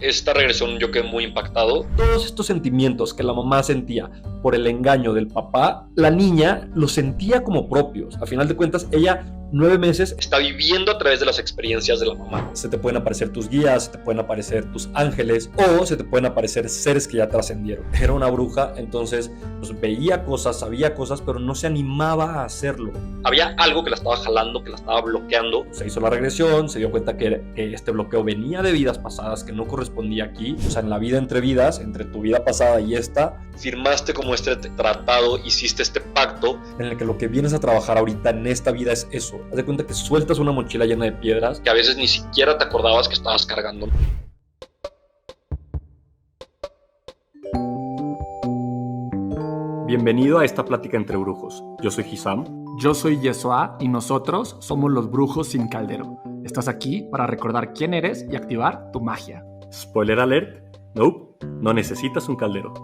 Esta regresión yo quedé muy impactado. Todos estos sentimientos que la mamá sentía por el engaño del papá, la niña los sentía como propios. A final de cuentas, ella 9 meses está viviendo a través de las experiencias de la mamá. Se te pueden aparecer tus guías, se te pueden aparecer tus ángeles o se te pueden aparecer seres que ya trascendieron. Era una bruja, entonces pues, veía cosas, sabía cosas, pero no se animaba a hacerlo. Había algo que la estaba jalando, que la estaba bloqueando. Se hizo la regresión, se dio cuenta que este bloqueo venía de vidas pasadas, que no correspondía aquí. O sea, en la vida entre vidas, entre tu vida pasada y esta, firmaste como este tratado, hiciste este pacto en el que lo que vienes a trabajar ahorita en esta vida es eso. Haz de cuenta que sueltas una mochila llena de piedras que a veces ni siquiera te acordabas que estabas cargando. Bienvenido a esta plática entre brujos. Yo soy Hisam. Yo soy Yeshua y nosotros somos los brujos sin caldero. Estás aquí para recordar quién eres y activar tu magia. Spoiler alert, nope, no necesitas un caldero.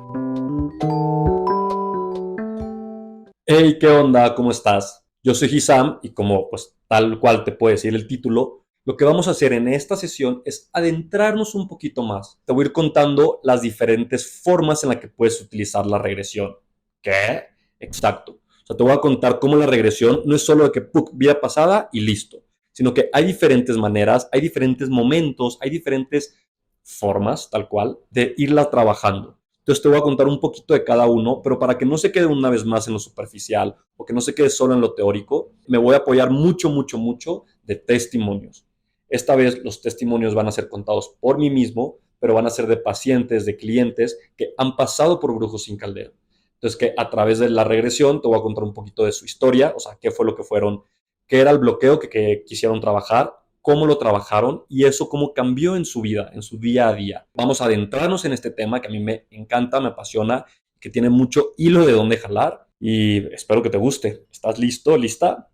Hey, ¿qué onda? ¿Cómo estás? Yo soy Hisam y como pues tal cual te puede decir el título, lo que vamos a hacer en esta sesión es adentrarnos un poquito más. Te voy a ir contando las diferentes formas en las que puedes utilizar la regresión. ¿Qué? Exacto. O sea, te voy a contar cómo la regresión no es solo de que vida pasada y listo, sino que hay diferentes maneras, hay diferentes momentos, hay diferentes formas, tal cual, de irla trabajando. Entonces te voy a contar un poquito de cada uno, pero para que no se quede una vez más en lo superficial o que no se quede solo en lo teórico, me voy a apoyar mucho de testimonios. Esta vez los testimonios van a ser contados por mí mismo, pero van a ser de pacientes, de clientes que han pasado por brujos sin caldero. Entonces, que a través de la regresión te voy a contar un poquito de su historia, o sea, qué fue lo que fueron, qué era el bloqueo que quisieron trabajar, cómo lo trabajaron y eso cómo cambió en su vida, en su día a día. Vamos a adentrarnos en este tema que a mí me encanta, me apasiona, que tiene mucho hilo de dónde jalar y espero que te guste. ¿Estás listo, lista?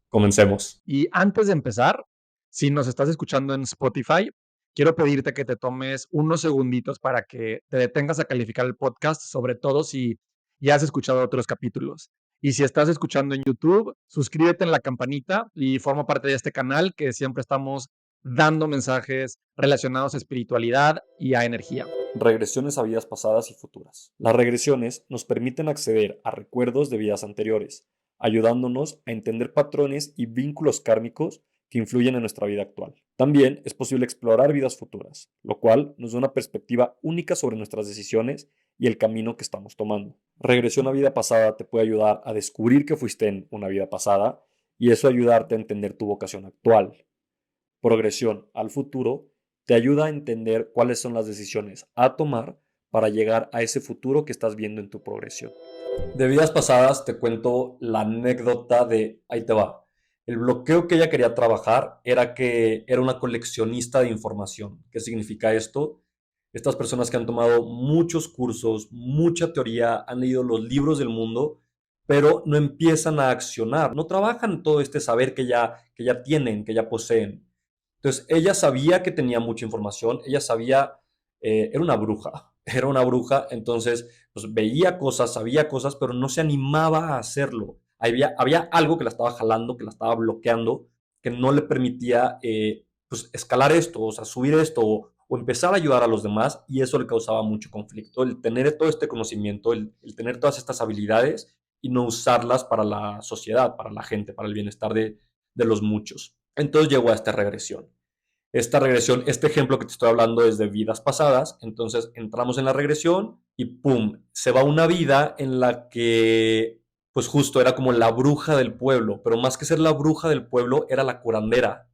Comencemos. Y antes de empezar, si nos estás escuchando en Spotify, quiero pedirte que te tomes unos segunditos para que te detengas a calificar el podcast, sobre todo si ya has escuchado otros capítulos. Y si estás escuchando en YouTube, suscríbete en la campanita y forma parte de este canal que siempre estamos dando mensajes relacionados a espiritualidad y a energía. Regresiones a vidas pasadas y futuras. Las regresiones nos permiten acceder a recuerdos de vidas anteriores, ayudándonos a entender patrones y vínculos kármicos que influyen en nuestra vida actual. También es posible explorar vidas futuras, lo cual nos da una perspectiva única sobre nuestras decisiones y el camino que estamos tomando. Regresión a vida pasada te puede ayudar a descubrir que fuiste en una vida pasada y eso ayudarte a entender tu vocación actual. Progresión al futuro te ayuda a entender cuáles son las decisiones a tomar para llegar a ese futuro que estás viendo en tu progresión. De vidas pasadas te cuento la anécdota de, ahí te va. El bloqueo que ella quería trabajar era que era una coleccionista de información. ¿Qué significa esto? Estas personas que han tomado muchos cursos, mucha teoría, han leído los libros del mundo, pero no empiezan a accionar, no trabajan todo este saber que ya tienen, que ya poseen. Entonces, ella sabía que tenía mucha información, ella sabía, era una bruja, entonces pues, veía cosas, sabía cosas, pero no se animaba a hacerlo. Había algo que la estaba jalando, que la estaba bloqueando, que no le permitía pues, escalar esto, o sea, subir esto, o empezar a ayudar a los demás, y eso le causaba mucho conflicto, el tener todo este conocimiento, el tener todas estas habilidades y no usarlas para la sociedad, para la gente, para el bienestar de los muchos. Entonces llegó a esta regresión. Esta regresión, este ejemplo que te estoy hablando es de vidas pasadas, entonces entramos en la regresión y ¡pum! Se va una vida en la que, pues justo era como la bruja del pueblo, pero más que ser la bruja del pueblo, era la curandera.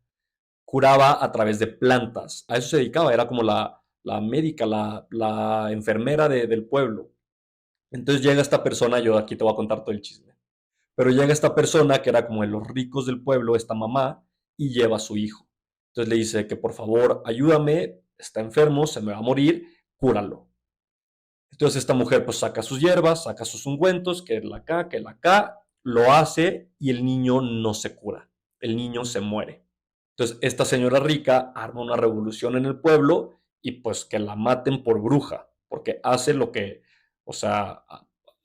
Curaba a través de plantas, a eso se dedicaba, era como la médica, la enfermera del pueblo. Entonces llega esta persona, yo aquí te voy a contar todo el chisme, pero llega esta persona que era como de los ricos del pueblo, esta mamá, y lleva a su hijo. Entonces le dice que por favor ayúdame, está enfermo, se me va a morir, cúralo. Entonces esta mujer pues saca sus hierbas, saca sus ungüentos, que el acá, lo hace y el niño no se cura, el niño se muere. Entonces esta señora rica arma una revolución en el pueblo y pues que la maten por bruja, porque hace lo que, o sea,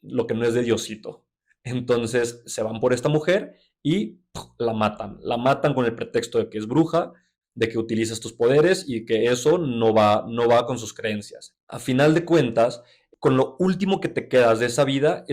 lo que no es de Diosito. Entonces se van por esta mujer y ¡puf! La matan con el pretexto de que es bruja, de que utilices tus poderes y que eso no va con sus creencias. A final de cuentas, con lo último que te quedas de esa vida,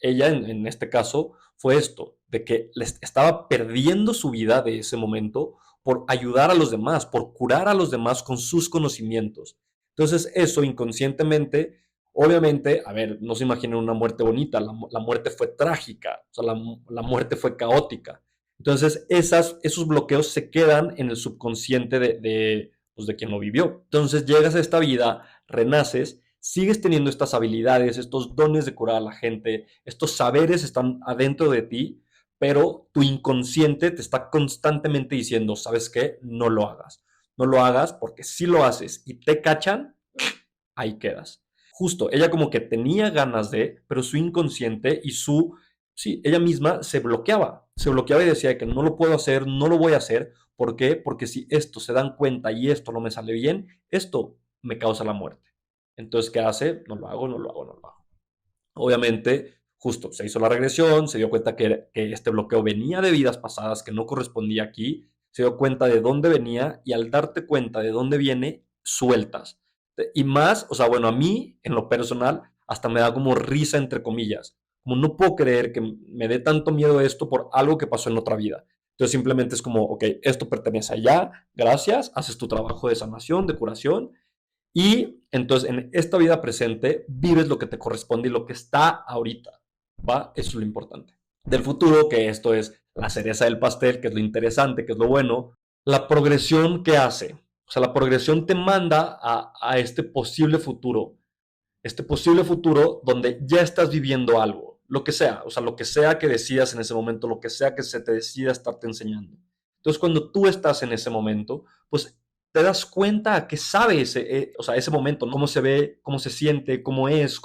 ella en este caso fue esto, de que estaba perdiendo su vida de ese momento por ayudar a los demás, por curar a los demás con sus conocimientos. Entonces eso inconscientemente, obviamente, a ver, no se imaginen una muerte bonita, la muerte fue trágica, o sea, la muerte fue caótica. Entonces esos bloqueos se quedan en el subconsciente pues, de quien lo vivió. Entonces llegas a esta vida, renaces, sigues teniendo estas habilidades, estos dones de curar a la gente, estos saberes están adentro de ti, pero tu inconsciente te está constantemente diciendo, ¿sabes qué? No lo hagas. No lo hagas porque si lo haces y te cachan, ahí quedas. Justo, ella como que tenía ganas de, pero su inconsciente y sí, ella misma se bloqueaba y decía que no lo puedo hacer, no lo voy a hacer. ¿Por qué? Porque si esto se dan cuenta y esto no me sale bien, esto me causa la muerte. Entonces, ¿qué hace? No lo hago, no lo hago, no lo hago. Obviamente, justo se hizo la regresión, se dio cuenta que este bloqueo venía de vidas pasadas, que no correspondía aquí, se dio cuenta de dónde venía y al darte cuenta de dónde viene, sueltas. Y más, o sea, bueno, a mí, en lo personal, hasta me da como risa, entre comillas. Como no puedo creer que me dé tanto miedo esto por algo que pasó en otra vida. Entonces simplemente es como, ok, esto pertenece allá, gracias, haces tu trabajo de sanación, de curación, y entonces en esta vida presente vives lo que te corresponde y lo que está ahorita, ¿va? Eso es lo importante. Del futuro, que esto es la cereza del pastel, que es lo interesante, que es lo bueno, la progresión que hace. O sea, la progresión te manda a este posible futuro donde ya estás viviendo algo, lo que sea, o sea, lo que sea que decidas en ese momento, lo que sea que se te decida estarte enseñando. Entonces, cuando tú estás en ese momento, pues te das cuenta a qué sabe o sea, ese momento, ¿no? Cómo se ve, cómo se siente, cómo es,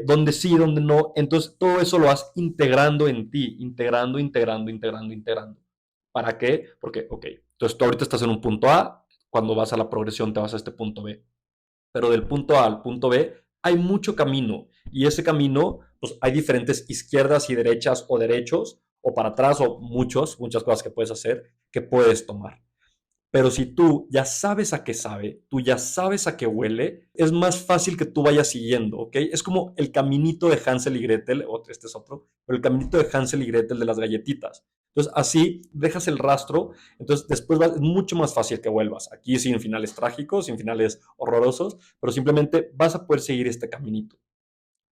dónde sí, dónde no. Entonces, todo eso lo vas integrando en ti, integrando, integrando, integrando, integrando. ¿Para qué? Porque, ok, entonces tú ahorita estás en un punto A, cuando vas a la progresión te vas a este punto B, pero del punto A al punto B hay mucho camino y ese camino, pues hay diferentes izquierdas y derechas o derechos o para atrás o muchas cosas que puedes hacer que puedes tomar. Pero si tú ya sabes a qué sabe, tú ya sabes a qué huele, es más fácil que tú vayas siguiendo, ¿ok? Es como el caminito de Hansel y Gretel, este es otro, pero el caminito de Hansel y Gretel de las galletitas. Entonces, así dejas el rastro, entonces después es mucho más fácil que vuelvas. Aquí sin finales trágicos, sin finales horrorosos, pero simplemente vas a poder seguir este caminito.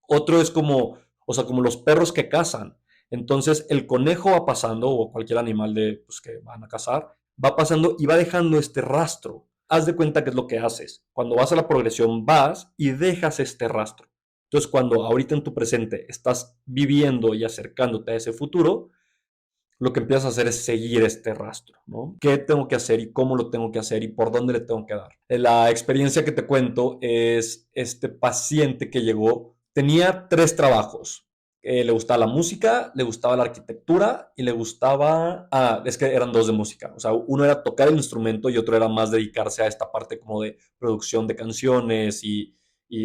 Otro es como, o sea, como los perros que cazan. Entonces el conejo va pasando, o cualquier animal pues, que van a cazar, va pasando y va dejando este rastro. Haz de cuenta que es lo que haces. Cuando vas a la progresión, vas y dejas este rastro. Entonces, cuando ahorita en tu presente estás viviendo y acercándote a ese futuro, lo que empiezas a hacer es seguir este rastro, ¿no? ¿Qué tengo que hacer y cómo lo tengo que hacer y por dónde le tengo que dar? La experiencia que te cuento es este paciente que llegó, tenía 3 trabajos. Le gustaba la música, le gustaba la arquitectura y le gustaba... es que eran 2 de música. O sea, uno era tocar el instrumento y otro era más dedicarse a esta parte como de producción de canciones y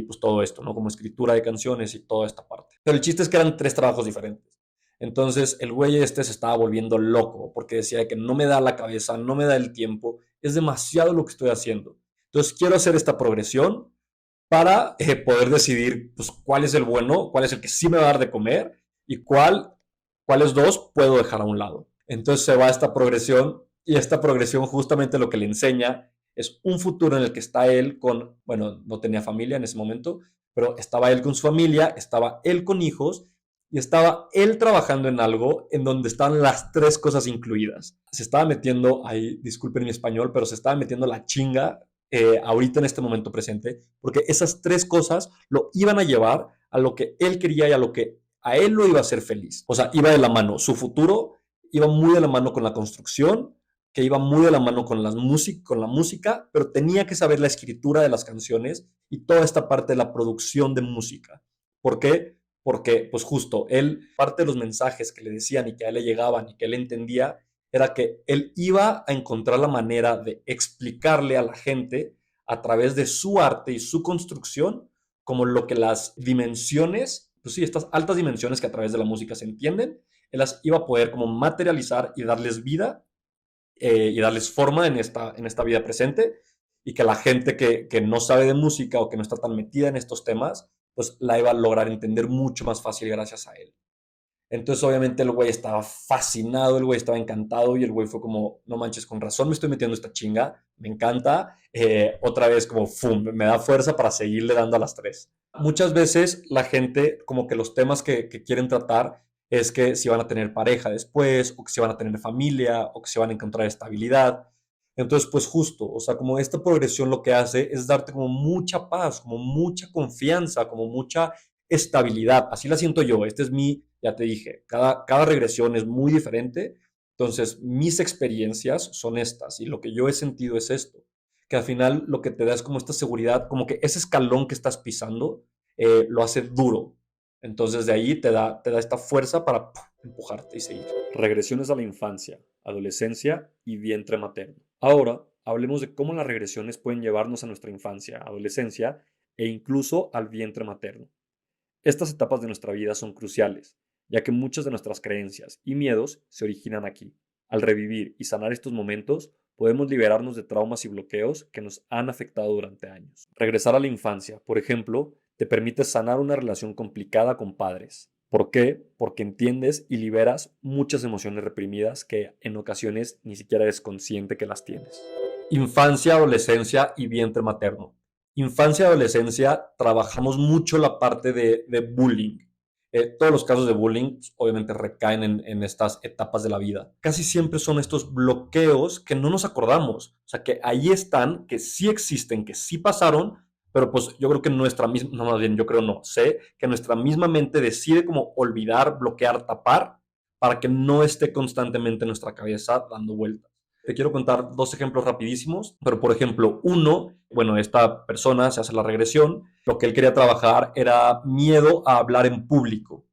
pues todo esto, ¿no? Como escritura de canciones y toda esta parte. Pero el chiste es que eran 3 trabajos diferentes. Entonces el güey este se estaba volviendo loco porque decía que no me da la cabeza, no me da el tiempo, es demasiado lo que estoy haciendo. Entonces quiero hacer esta progresión para poder decidir pues, cuál es el bueno, cuál es el que sí me va a dar de comer y cuáles 2 puedo dejar a un lado. Entonces se va a esta progresión y esta progresión justamente lo que le enseña es un futuro en el que está él con, bueno, no tenía familia en ese momento, pero estaba él con su familia, estaba él con hijos y estaba él trabajando en algo en donde estaban las 3 cosas incluidas. Se estaba metiendo, ahí disculpen mi español, pero se estaba metiendo la chinga ahorita en este momento presente, porque esas 3 cosas lo iban a llevar a lo que él quería y a lo que a él lo iba a hacer feliz. O sea, iba de la mano, su futuro iba muy de la mano con la construcción, que iba muy de la mano con la música, pero tenía que saber la escritura de las canciones y toda esta parte de la producción de música. ¿Por qué? Porque, pues justo, él, parte de los mensajes que le decían y que a él le llegaban y que él entendía, era que él iba a encontrar la manera de explicarle a la gente a través de su arte y su construcción, como lo que las dimensiones, pues sí, estas altas dimensiones que a través de la música se entienden, él las iba a poder como materializar y darles vida y darles forma en esta vida presente, y que la gente que no sabe de música o que no está tan metida en estos temas, pues la iba a lograr entender mucho más fácil gracias a él. Entonces, obviamente, el güey estaba fascinado, el güey estaba encantado y el güey fue como, no manches, con razón me estoy metiendo esta chinga, me encanta. Otra vez, como, ¡fum!, me da fuerza para seguirle dando a las tres. Muchas veces la gente, como que los temas que quieren tratar es que si van a tener pareja después, o que si van a tener familia, o que si van a encontrar estabilidad. Entonces, pues justo, o sea, como esta progresión lo que hace es darte como mucha paz, como mucha confianza, como mucha estabilidad. Así la siento yo. Este es mi, ya te dije, cada regresión es muy diferente. Entonces, mis experiencias son estas y lo que yo he sentido es esto, que al final lo que te da es como esta seguridad, como que ese escalón que estás pisando lo hace duro. Entonces, de ahí te da esta fuerza para empujarte y seguir. Regresiones a la infancia, adolescencia y vientre materno. Ahora, hablemos de cómo las regresiones pueden llevarnos a nuestra infancia, adolescencia e incluso al vientre materno. Estas etapas de nuestra vida son cruciales, ya que muchas de nuestras creencias y miedos se originan aquí. Al revivir y sanar estos momentos, podemos liberarnos de traumas y bloqueos que nos han afectado durante años. Regresar a la infancia, por ejemplo, te permite sanar una relación complicada con padres. ¿Por qué? Porque entiendes y liberas muchas emociones reprimidas que en ocasiones ni siquiera eres consciente que las tienes. Infancia, adolescencia y vientre materno. Infancia y adolescencia trabajamos mucho la parte de bullying. Todos los casos de bullying pues, obviamente recaen en estas etapas de la vida. Casi siempre son estos bloqueos que no nos acordamos. O sea, que ahí están, que sí existen, que sí pasaron, pero pues yo creo que nuestra misma, no más bien, yo creo no, sé que nuestra misma mente decide como olvidar, bloquear, tapar, para que no esté constantemente en nuestra cabeza dando vueltas. Te quiero contar dos ejemplos rapidísimos, pero por ejemplo, uno, bueno, esta persona se hace la regresión, lo que él quería trabajar era miedo a hablar en público.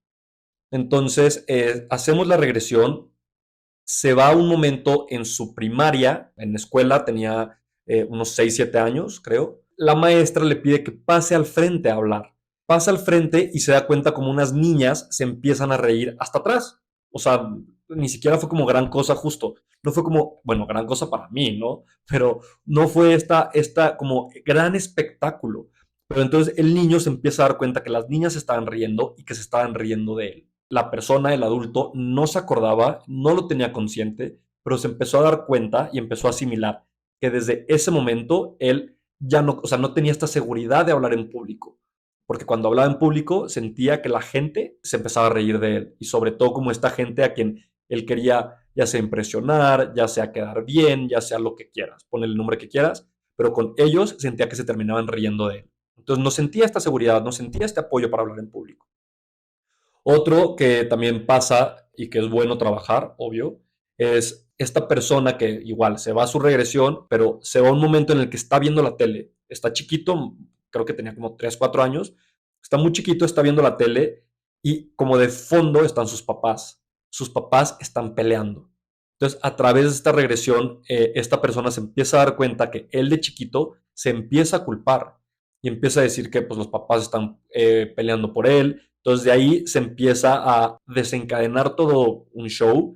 Entonces, hacemos la regresión, se va a un momento en su primaria, en la escuela, tenía unos 6 7 años, creo. La maestra le pide que pase al frente a hablar. Pasa al frente y se da cuenta como unas niñas se empiezan a reír hasta atrás. O sea, ni siquiera fue como gran cosa justo. No fue como, bueno, gran cosa para mí, ¿no? Pero no fue esta como gran espectáculo. Pero entonces el niño se empieza a dar cuenta que las niñas se estaban riendo y que se estaban riendo de él. La persona, el adulto, no se acordaba, no lo tenía consciente, pero se empezó a dar cuenta y empezó a asimilar que desde ese momento él ya no, o sea, no tenía esta seguridad de hablar en público, porque cuando hablaba en público sentía que la gente se empezaba a reír de él, y sobre todo como esta gente a quien él quería ya sea impresionar, ya sea quedar bien, ya sea lo que quieras, ponle el nombre que quieras, pero con ellos sentía que se terminaban riendo de él. Entonces no sentía esta seguridad, no sentía este apoyo para hablar en público. Otro que también pasa y que es bueno trabajar, obvio, es esta persona que igual se va a su regresión, pero se va a un momento en el que está viendo la tele. Está chiquito, creo que tenía como 3 4 años, está muy chiquito, está viendo la tele y como de fondo están sus papás. Sus papás están peleando. Entonces, a través de esta regresión, esta persona se empieza a dar cuenta que él de chiquito se empieza a culpar y empieza a decir que pues, los papás están peleando por él. Entonces, de ahí se empieza a desencadenar todo un show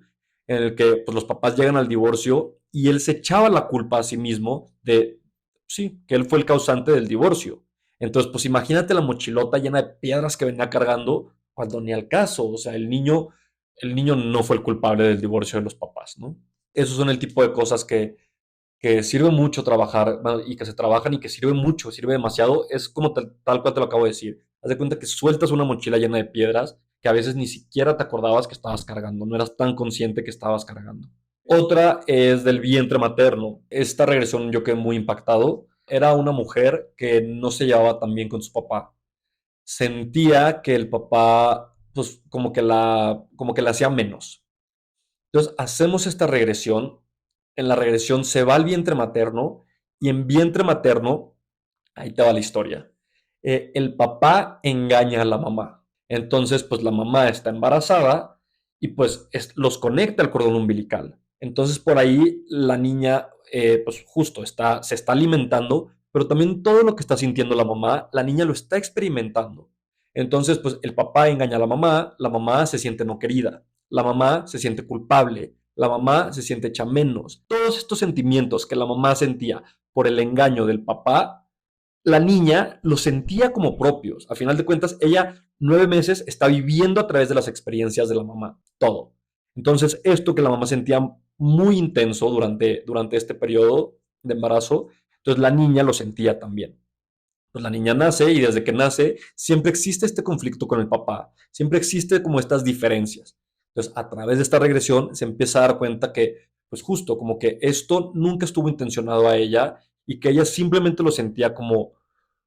en el que pues, los papás llegan al divorcio y él se echaba la culpa a sí mismo de, sí, que él fue el causante del divorcio. Entonces, pues imagínate la mochilota llena de piedras que venía cargando cuando ni al caso. O sea, el niño no fue el culpable del divorcio de los papás, ¿no? Esos son el tipo de cosas que sirve mucho trabajar y que se trabajan y que sirve mucho, sirve demasiado. Es como tal cual te lo acabo de decir. Haz de cuenta que sueltas una mochila llena de piedras que a veces ni siquiera te acordabas que estabas cargando, no eras tan consciente que estabas cargando. Otra es del vientre materno. Esta regresión yo quedé muy impactado. Era una mujer que no se llevaba tan bien con su papá. Sentía que el papá, pues, como que la hacía menos. Entonces, hacemos esta regresión. En la regresión se va al vientre materno y en vientre materno, ahí te va la historia. El papá engaña a la mamá. Entonces, pues la mamá está embarazada y pues los conecta al cordón umbilical. Entonces, por ahí la niña, pues justo se está alimentando, pero también todo lo que está sintiendo la mamá, la niña lo está experimentando. Entonces, pues el papá engaña a la mamá se siente no querida, la mamá se siente culpable, la mamá se siente hecha menos. Todos estos sentimientos que la mamá sentía por el engaño del papá, la niña los sentía como propios. A final de cuentas, ella 9 meses está viviendo a través de las experiencias de la mamá, todo. Entonces, esto que la mamá sentía muy intenso durante este periodo de embarazo, entonces la niña lo sentía también. Pues la niña nace y desde que nace siempre existe este conflicto con el papá, siempre existe como estas diferencias. Entonces, a través de esta regresión se empieza a dar cuenta que, pues justo, como que esto nunca estuvo intencionado a ella y que ella simplemente lo sentía como,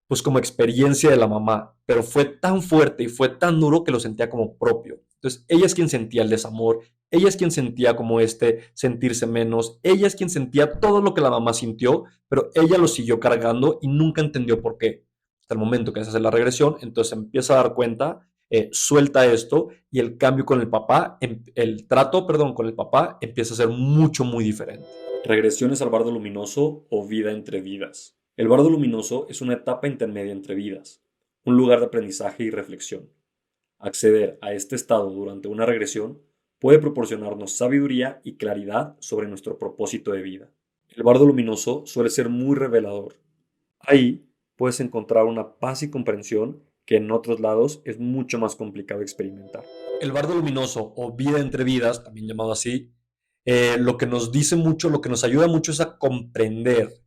pues como experiencia de la mamá, pero fue tan fuerte y fue tan duro que lo sentía como propio. Entonces, ella es quien sentía el desamor, ella es quien sentía como sentirse menos, ella es quien sentía todo lo que la mamá sintió, pero ella lo siguió cargando y nunca entendió por qué. Hasta el momento que se hace la regresión, entonces empieza a dar cuenta, suelta esto y el cambio con el papá, el trato, perdón, con el papá empieza a ser mucho, muy diferente. Regresiones al bardo luminoso o vida entre vidas. El bardo luminoso es una etapa intermedia entre vidas, un lugar de aprendizaje y reflexión. Acceder a este estado durante una regresión puede proporcionarnos sabiduría y claridad sobre nuestro propósito de vida. El bardo luminoso suele ser muy revelador. Ahí puedes encontrar una paz y comprensión que en otros lados es mucho más complicado experimentar. El bardo luminoso o vida entre vidas, también llamado así, lo que nos dice mucho, lo que nos ayuda mucho es a comprender,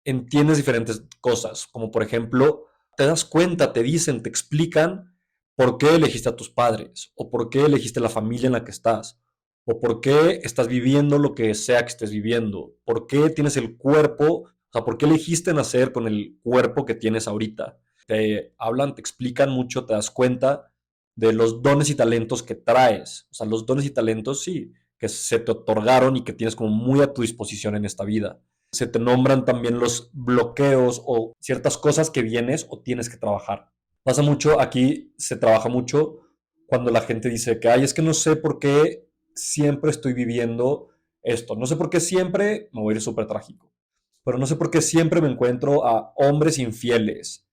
entiendes diferentes cosas, como por ejemplo, te das cuenta, te dicen, te explican por qué elegiste a tus padres, o por qué elegiste la familia en la que estás, o por qué estás viviendo lo que sea que estés viviendo, por qué tienes el cuerpo, o sea, por qué elegiste nacer con el cuerpo que tienes ahorita. Te hablan, te explican mucho, te das cuenta de los dones y talentos que traes. O sea, los dones y talentos, sí, que se te otorgaron y que tienes como muy a tu disposición en esta vida. Se te nombran también los bloqueos o ciertas cosas que vienes o tienes que trabajar. Pasa mucho, aquí se trabaja mucho cuando la gente dice que, ay, es que no sé por qué siempre estoy viviendo esto. No sé por qué siempre, me voy a ir súper trágico, pero no sé por qué siempre me encuentro a hombres infieles.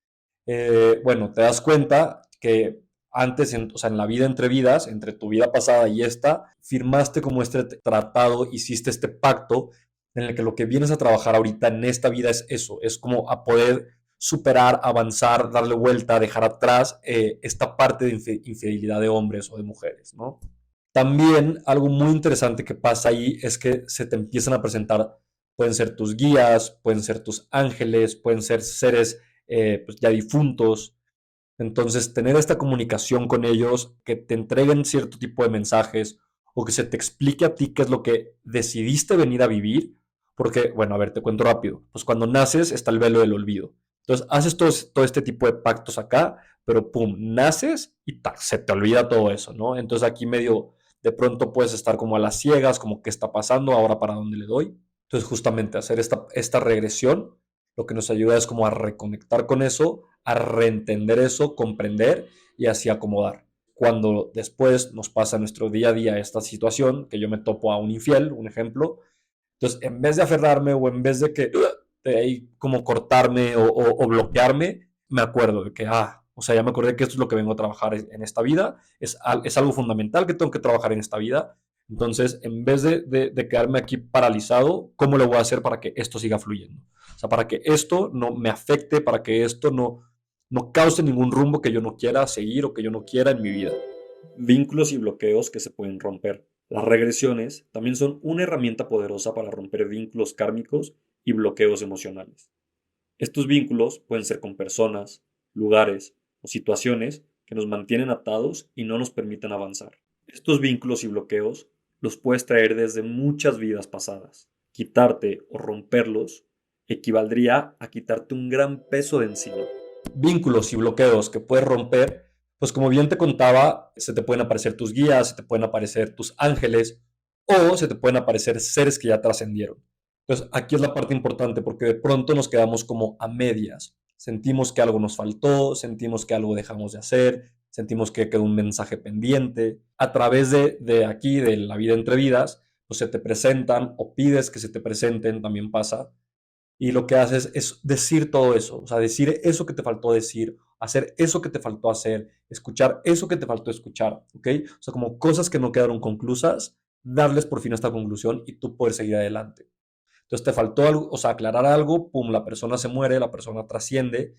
Bueno, te das cuenta que antes, o sea, en la vida entre vidas, entre tu vida pasada y esta, firmaste como este tratado, hiciste este pacto en el que lo que vienes a trabajar ahorita en esta vida es eso, es como a poder superar, avanzar, darle vuelta, dejar atrás esta parte de infidelidad de hombres o de mujeres, ¿no? También algo muy interesante que pasa ahí es que se te empiezan a presentar, pueden ser tus guías, pueden ser tus ángeles, pueden ser seres pues ya difuntos. Entonces, tener esta comunicación con ellos, que te entreguen cierto tipo de mensajes o que se te explique a ti qué es lo que decidiste venir a vivir, porque, bueno, a ver, te cuento rápido, pues cuando naces está el velo del olvido. Entonces, haces todo este tipo de pactos acá, pero pum, naces y tac, se te olvida todo eso, ¿no? Entonces aquí medio, de pronto puedes estar como a las ciegas, como qué está pasando, ahora para dónde le doy. Entonces, justamente hacer esta regresión, lo que nos ayuda es como a reconectar con eso, a reentender eso, comprender y así acomodar. Cuando después nos pasa en nuestro día a día esta situación, que yo me topo a un infiel, un ejemplo, entonces en vez de aferrarme o en vez de que de ahí como cortarme o bloquearme, me acuerdo de que, o sea, ya me acordé que esto es lo que vengo a trabajar en esta vida, es algo fundamental que tengo que trabajar en esta vida. Entonces, en vez de quedarme aquí paralizado, ¿cómo lo voy a hacer para que esto siga fluyendo? O sea, para que esto no me afecte, para que esto no cause ningún rumbo que yo no quiera seguir o que yo no quiera en mi vida. Vínculos y bloqueos que se pueden romper. Las regresiones también son una herramienta poderosa para romper vínculos kármicos y bloqueos emocionales. Estos vínculos pueden ser con personas, lugares o situaciones que nos mantienen atados y no nos permiten avanzar. Estos vínculos y bloqueos los puedes traer desde muchas vidas pasadas. Quitarte o romperlos equivaldría a quitarte un gran peso de encima. Vínculos y bloqueos que puedes romper, pues como bien te contaba, se te pueden aparecer tus guías, se te pueden aparecer tus ángeles o se te pueden aparecer seres que ya trascendieron. Entonces, aquí es la parte importante porque de pronto nos quedamos como a medias. Sentimos que algo nos faltó, sentimos que algo dejamos de hacer, sentimos que quedó un mensaje pendiente. A través de aquí, de la vida entre vidas, pues se te presentan o pides que se te presenten, también pasa, y lo que haces es decir todo eso, o sea, decir eso que te faltó decir, hacer eso que te faltó hacer, escuchar eso que te faltó escuchar, ¿ok? O sea, como cosas que no quedaron conclusas, darles por fin esta conclusión y tú poder seguir adelante. Entonces te faltó algo, o sea, aclarar algo, pum, la persona se muere, la persona trasciende,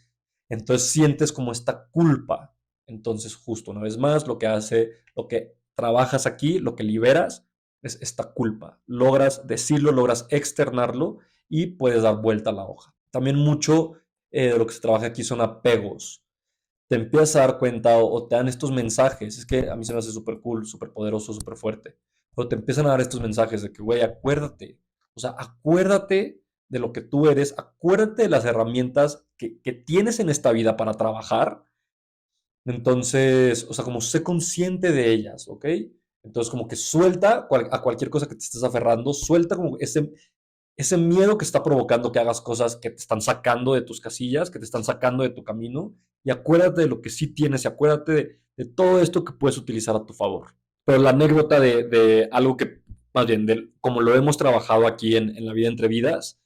entonces sientes como esta culpa. Entonces, justo una vez más, lo que trabajas aquí, lo que liberas, es esta culpa. Logras decirlo, logras externarlo y puedes dar vuelta a la hoja. También mucho de lo que se trabaja aquí son apegos. Te empiezas a dar cuenta o te dan estos mensajes. Es que a mí se me hace súper cool, súper poderoso, súper fuerte. Pero te empiezan a dar estos mensajes de que, güey, acuérdate. O sea, acuérdate de lo que tú eres, acuérdate de las herramientas que tienes en esta vida para trabajar. Entonces, o sea, como sé consciente de ellas, ¿ok? Entonces, como que suelta a cualquier cosa que te estés aferrando, suelta como ese miedo que está provocando que hagas cosas que te están sacando de tus casillas, que te están sacando de tu camino, y acuérdate de lo que sí tienes y acuérdate de todo esto que puedes utilizar a tu favor. Pero la anécdota de algo que, más bien, como lo hemos trabajado aquí en la vida entre vidas,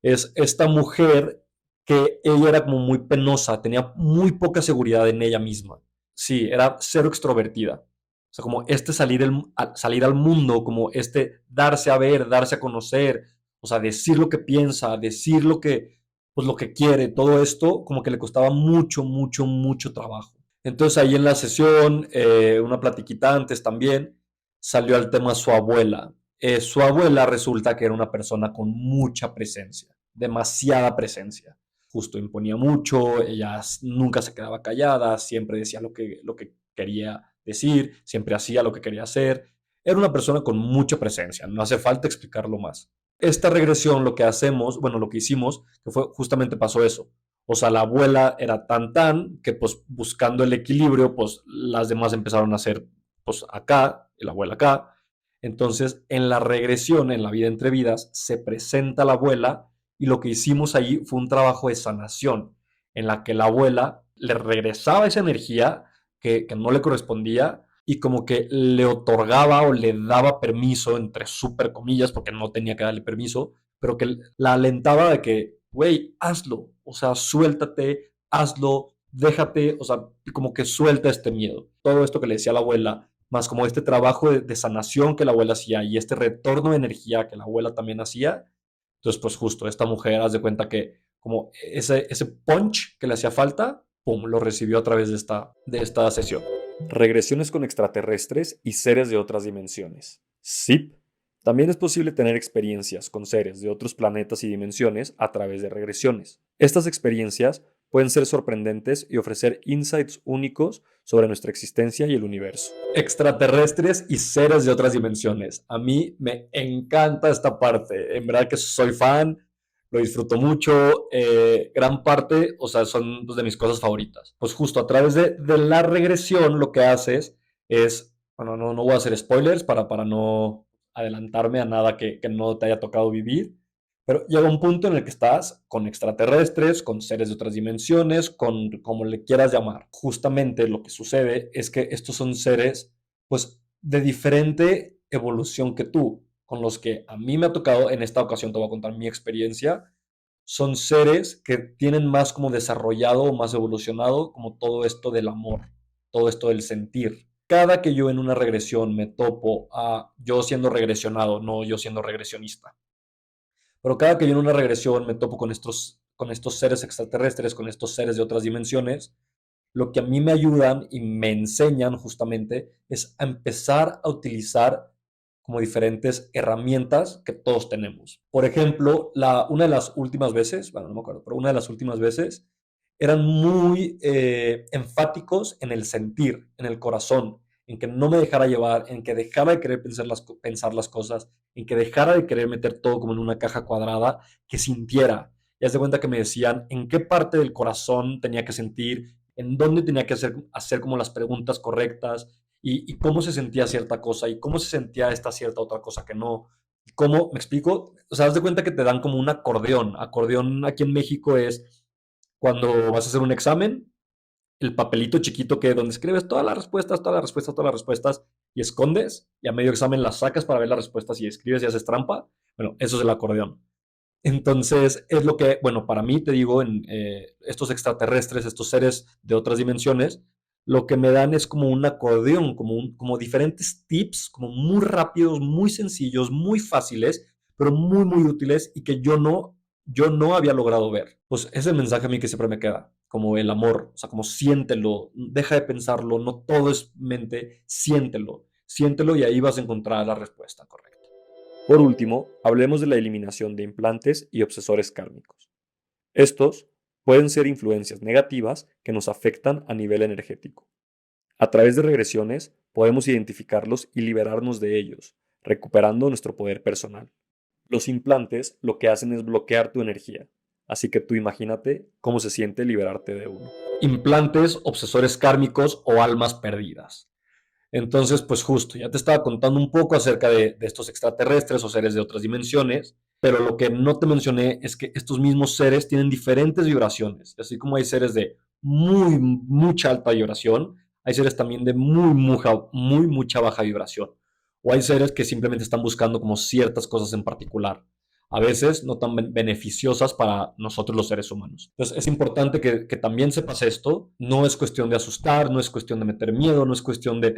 es esta mujer que ella era como muy penosa, tenía muy poca seguridad en ella misma. Sí, era cero extrovertida. O sea, como este salir al mundo, como este darse a ver, darse a conocer, o sea, decir lo que piensa, decir pues lo que quiere, todo esto como que le costaba mucho, mucho, mucho trabajo. Entonces ahí en la sesión, una platiquita antes también, salió al tema su abuela. Su abuela resulta que era una persona con mucha presencia, demasiada presencia. Justo imponía mucho, ella nunca se quedaba callada, siempre decía lo que quería decir, siempre hacía lo que quería hacer. Era una persona con mucha presencia, no hace falta explicarlo más. Esta regresión lo que hacemos, bueno, lo que hicimos, que fue justamente pasó eso. O sea, la abuela era tan que pues buscando el equilibrio, pues las demás empezaron a hacer pues acá, y la abuela acá. Entonces, en la regresión, en la vida entre vidas, se presenta la abuela y lo que hicimos ahí fue un trabajo de sanación, en la que la abuela le regresaba esa energía que no le correspondía y como que le otorgaba o le daba permiso, entre super comillas, porque no tenía que darle permiso, pero que la alentaba de que, güey, hazlo, o sea, suéltate, hazlo, déjate, o sea, como que suelta este miedo. Todo esto que le decía la abuela, más como este trabajo de sanación que la abuela hacía y este retorno de energía que la abuela también hacía. Entonces, pues justo, esta mujer, haz de cuenta que como ese punch que le hacía falta, pum, lo recibió a través de esta sesión. Regresiones con extraterrestres y seres de otras dimensiones. Sí, también es posible tener experiencias con seres de otros planetas y dimensiones a través de regresiones. Estas experiencias pueden ser sorprendentes y ofrecer insights únicos sobre nuestra existencia y el universo. Extraterrestres y seres de otras dimensiones. A mí me encanta esta parte. En verdad que soy fan, lo disfruto mucho. Gran parte, o sea, son pues, de mis cosas favoritas. Pues justo a través de la regresión lo que haces es, bueno, no voy a hacer spoilers para no adelantarme a nada que no te haya tocado vivir. Pero llega un punto en el que estás con extraterrestres, con seres de otras dimensiones, con como le quieras llamar. Justamente lo que sucede es que estos son seres, pues, de diferente evolución que tú, con los que a mí me ha tocado, en esta ocasión te voy a contar mi experiencia, son seres que tienen más como desarrollado, más evolucionado, como todo esto del amor, todo esto del sentir. Cada que yo en una regresión me topo a yo siendo regresionado, no yo siendo regresionista, pero cada que yo en una regresión me topo con estos seres extraterrestres, con estos seres de otras dimensiones, lo que a mí me ayudan y me enseñan justamente es a empezar a utilizar como diferentes herramientas que todos tenemos. Por ejemplo, una de las últimas veces, bueno, no me acuerdo, pero una de las últimas veces eran muy enfáticos en el sentir, en el corazón, en que no me dejara llevar, en que dejara de querer pensar las cosas, en que dejara de querer meter todo como en una caja cuadrada, que sintiera. Y haz de cuenta que me decían en qué parte del corazón tenía que sentir, en dónde tenía que hacer como las preguntas correctas y cómo se sentía cierta cosa y cómo se sentía esta cierta otra cosa que no. Y cómo, ¿me explico? O sea, haz de cuenta que te dan como un acordeón. Acordeón aquí en México es cuando vas a hacer un examen, el papelito chiquito que donde escribes todas las respuestas, todas las respuestas, todas las respuestas y escondes y a medio examen las sacas para ver las respuestas y escribes y haces trampa. Bueno, eso es el acordeón. Entonces, es lo que, bueno, para mí, te digo, estos extraterrestres, estos seres de otras dimensiones, lo que me dan es como un acordeón, como diferentes tips, como muy rápidos, muy sencillos, muy fáciles, pero muy, muy útiles y que yo no había logrado ver. Pues es el mensaje a mí que siempre me queda, como el amor, o sea, como siéntelo, deja de pensarlo, no todo es mente, siéntelo y ahí vas a encontrar la respuesta correcta. Por último, hablemos de la eliminación de implantes y obsesores kármicos. Estos pueden ser influencias negativas que nos afectan a nivel energético. A través de regresiones podemos identificarlos y liberarnos de ellos, recuperando nuestro poder personal. Los implantes lo que hacen es bloquear tu energía, así que tú imagínate cómo se siente liberarte de uno. Implantes, obsesores kármicos o almas perdidas. Entonces, pues justo, ya te estaba contando un poco acerca de estos extraterrestres o seres de otras dimensiones, pero lo que no te mencioné es que estos mismos seres tienen diferentes vibraciones. Así como hay seres de mucha alta vibración, hay seres también de mucha baja vibración. O hay seres que simplemente están buscando como ciertas cosas en particular, a veces no tan beneficiosas para nosotros los seres humanos. Entonces es importante que también sepas esto. No es cuestión de asustar, no es cuestión de meter miedo, no es cuestión de,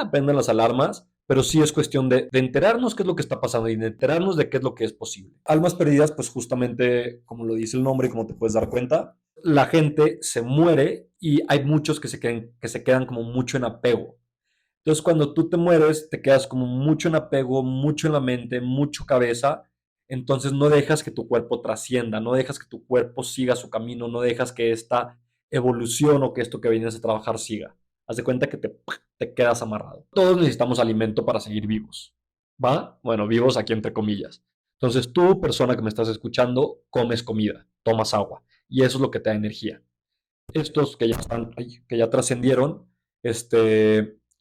prendan las alarmas, pero sí es cuestión de enterarnos qué es lo que está pasando y de enterarnos de qué es lo que es posible. Almas perdidas, pues justamente como lo dice el nombre y como te puedes dar cuenta, la gente se muere y hay muchos que se quedan como mucho en apego. Entonces, cuando tú te mueres, te quedas como mucho en apego, mucho en la mente, mucho cabeza. Entonces, no dejas que tu cuerpo trascienda, no dejas que tu cuerpo siga su camino, no dejas que esta evolución o que esto que vienes a trabajar siga. Haz de cuenta que te quedas amarrado. Todos necesitamos alimento para seguir vivos. ¿Va? Bueno, vivos aquí entre comillas. Entonces, tú, persona que me estás escuchando, comes comida, tomas agua. Y eso es lo que te da energía. Estos que ya trascendieron,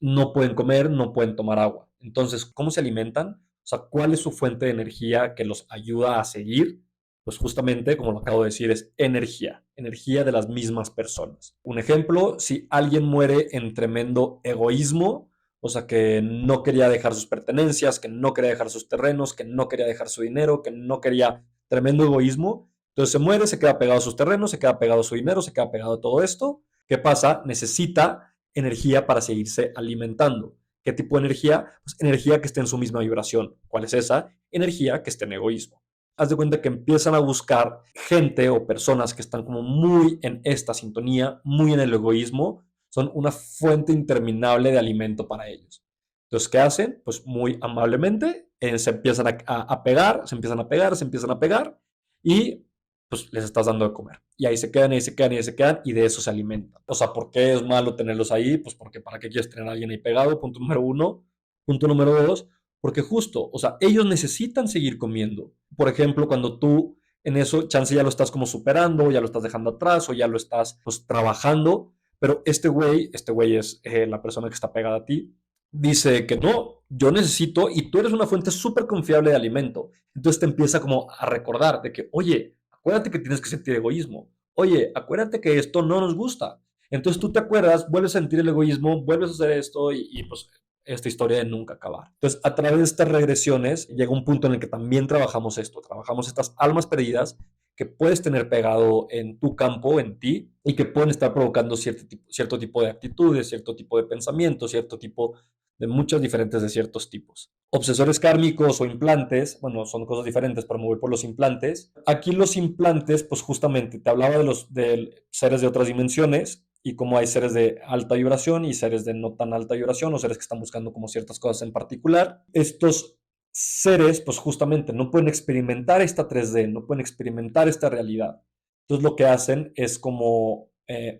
no pueden comer, no pueden tomar agua. Entonces, ¿cómo se alimentan? O sea, ¿cuál es su fuente de energía que los ayuda a seguir? Pues justamente, como lo acabo de decir, es energía de las mismas personas. Un ejemplo, si alguien muere en tremendo egoísmo, o sea, que no quería dejar sus pertenencias, que no quería dejar sus terrenos, que no quería dejar su dinero, que no quería tremendo egoísmo, entonces se muere, se queda pegado a sus terrenos, se queda pegado a su dinero, se queda pegado a todo esto. ¿Qué pasa? Necesita energía para seguirse alimentando. ¿Qué tipo de energía? Pues energía que esté en su misma vibración. ¿Cuál es esa? Energía que esté en egoísmo. Haz de cuenta que empiezan a buscar gente o personas que están como muy en esta sintonía, muy en el egoísmo, son una fuente interminable de alimento para ellos. Entonces, ¿qué hacen? Pues muy amablemente se empiezan a pegar, se empiezan a pegar, se empiezan a pegar y pues les estás dando de comer. Y ahí se quedan, y ahí se quedan, y ahí se quedan, y de eso se alimentan. O sea, ¿por qué es malo tenerlos ahí? Pues porque ¿para qué quieres tener a alguien ahí pegado? Punto número uno. Punto número dos, porque justo, o sea, ellos necesitan seguir comiendo. Por ejemplo, cuando tú en eso, chance ya lo estás como superando, ya lo estás dejando atrás, o ya lo estás pues trabajando, pero este güey es la persona que está pegada a ti, dice que no, yo necesito, y tú eres una fuente súper confiable de alimento. Entonces te empieza como a recordar de que, oye, acuérdate que tienes que sentir egoísmo. Oye, acuérdate que esto no nos gusta. Entonces tú te acuerdas, vuelves a sentir el egoísmo, vuelves a hacer esto y pues esta historia de nunca acabar. Entonces, a través de estas regresiones llega un punto en el que también trabajamos esto, trabajamos estas almas perdidas que puedes tener pegado en tu campo, en ti, y que pueden estar provocando cierto tipo de actitudes, cierto tipo de pensamientos, cierto tipo de muchos diferentes de ciertos tipos. Obsesores kármicos o implantes, bueno, son cosas diferentes, pero me voy por los implantes. Aquí los implantes, pues justamente te hablaba de seres de otras dimensiones y cómo hay seres de alta vibración y seres de no tan alta vibración o seres que están buscando como ciertas cosas en particular. Estos seres, pues justamente no pueden experimentar esta 3D, no pueden experimentar esta realidad. Entonces lo que hacen es como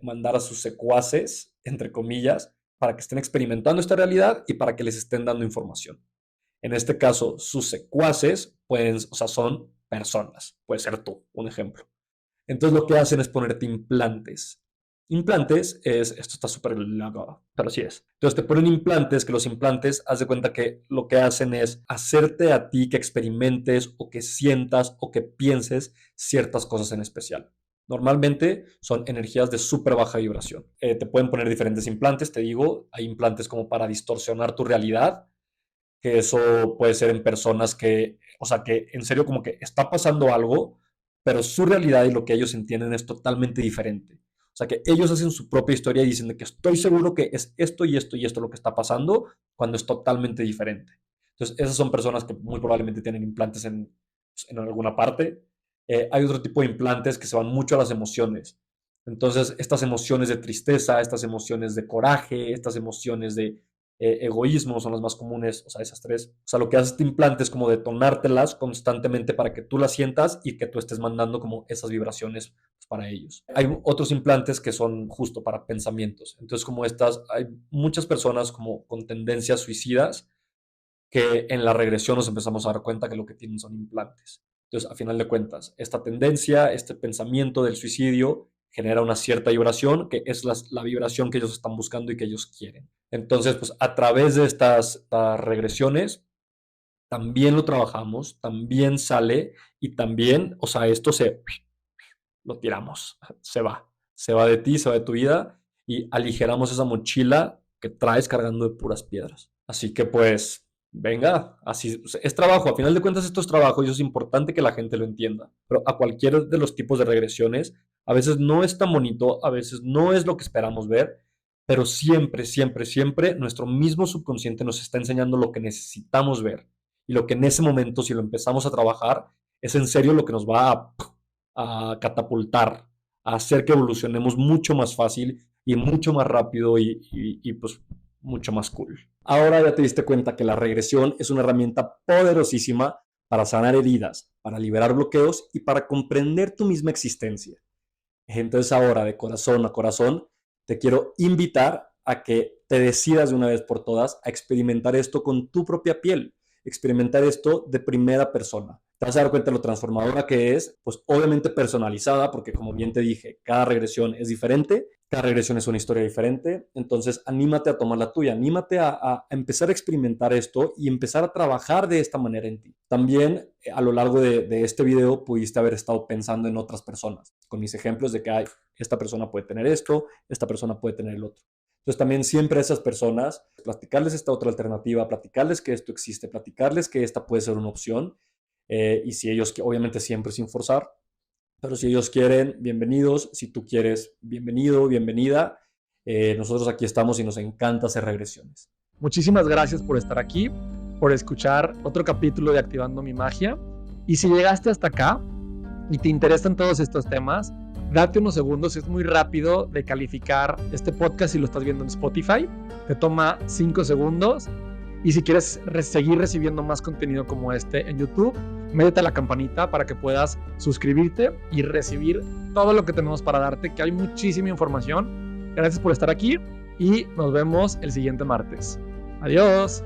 mandar a sus secuaces, entre comillas, para que estén experimentando esta realidad y para que les estén dando información. En este caso, sus secuaces pueden, o sea, son personas. Puede ser tú, un ejemplo. Entonces lo que hacen es ponerte implantes. Implantes esto está súper largo, pero así es. Entonces te ponen implantes, que los implantes, haz de cuenta que lo que hacen es hacerte a ti que experimentes o que sientas o que pienses ciertas cosas en especial. Normalmente son energías de súper baja vibración. Te pueden poner diferentes implantes, te digo, hay implantes como para distorsionar tu realidad, que eso puede ser en personas que, o sea, que en serio como que está pasando algo, pero su realidad y lo que ellos entienden es totalmente diferente. O sea, que ellos hacen su propia historia y dicen de que estoy seguro que es esto y esto y esto lo que está pasando, cuando es totalmente diferente. Entonces, esas son personas que muy probablemente tienen implantes en alguna parte. Hay otro tipo de implantes que se van mucho a las emociones. Entonces, estas emociones de tristeza, estas emociones de coraje, estas emociones de egoísmo son las más comunes, o sea, esas tres. O sea, lo que hace este implante es como detonártelas constantemente para que tú las sientas y que tú estés mandando como esas vibraciones pues, para ellos. Hay otros implantes que son justo para pensamientos. Entonces, como estas, hay muchas personas como con tendencias suicidas que en la regresión nos empezamos a dar cuenta que lo que tienen son implantes. Entonces, a final de cuentas, esta tendencia, este pensamiento del suicidio genera una cierta vibración, que es la vibración que ellos están buscando y que ellos quieren. Entonces, pues a través de estas regresiones, también lo trabajamos, también sale y también, o sea, lo tiramos, se va de ti, se va de tu vida y aligeramos esa mochila que traes cargando de puras piedras. Así que pues, venga, así es trabajo, a final de cuentas esto es trabajo y eso es importante que la gente lo entienda, pero a cualquiera de los tipos de regresiones, a veces no es tan bonito, a veces no es lo que esperamos ver, pero siempre, siempre, siempre nuestro mismo subconsciente nos está enseñando lo que necesitamos ver y lo que en ese momento, si lo empezamos a trabajar, es en serio lo que nos va a catapultar, a hacer que evolucionemos mucho más fácil y mucho más rápido y pues mucho más cool. Ahora ya te diste cuenta que la regresión es una herramienta poderosísima para sanar heridas, para liberar bloqueos y para comprender tu misma existencia. Entonces ahora, de corazón a corazón, te quiero invitar a que te decidas de una vez por todas a experimentar esto con tu propia piel, experimentar esto de primera persona. Te vas a dar cuenta de lo transformadora que es, pues obviamente personalizada, porque como bien te dije, cada regresión es diferente, cada regresión es una historia diferente, entonces anímate a tomar la tuya, anímate a empezar a experimentar esto y empezar a trabajar de esta manera en ti. También a lo largo de este video pudiste haber estado pensando en otras personas, con mis ejemplos de que esta persona puede tener esto, esta persona puede tener el otro. Entonces también siempre a esas personas, platicarles esta otra alternativa, platicarles que esto existe, platicarles que esta puede ser una opción y si ellos, obviamente siempre sin forzar, pero si ellos quieren, bienvenidos, si tú quieres, bienvenido, bienvenida, nosotros aquí estamos y nos encanta hacer regresiones. Muchísimas gracias por estar aquí, por escuchar otro capítulo de Activando mi Magia y si llegaste hasta acá y te interesan todos estos temas, date unos segundos, es muy rápido de calificar este podcast si lo estás viendo en Spotify. Te toma 5 segundos. Y si quieres seguir recibiendo más contenido como este en YouTube, métete a la campanita para que puedas suscribirte y recibir todo lo que tenemos para darte, que hay muchísima información. Gracias por estar aquí y nos vemos el siguiente martes. Adiós.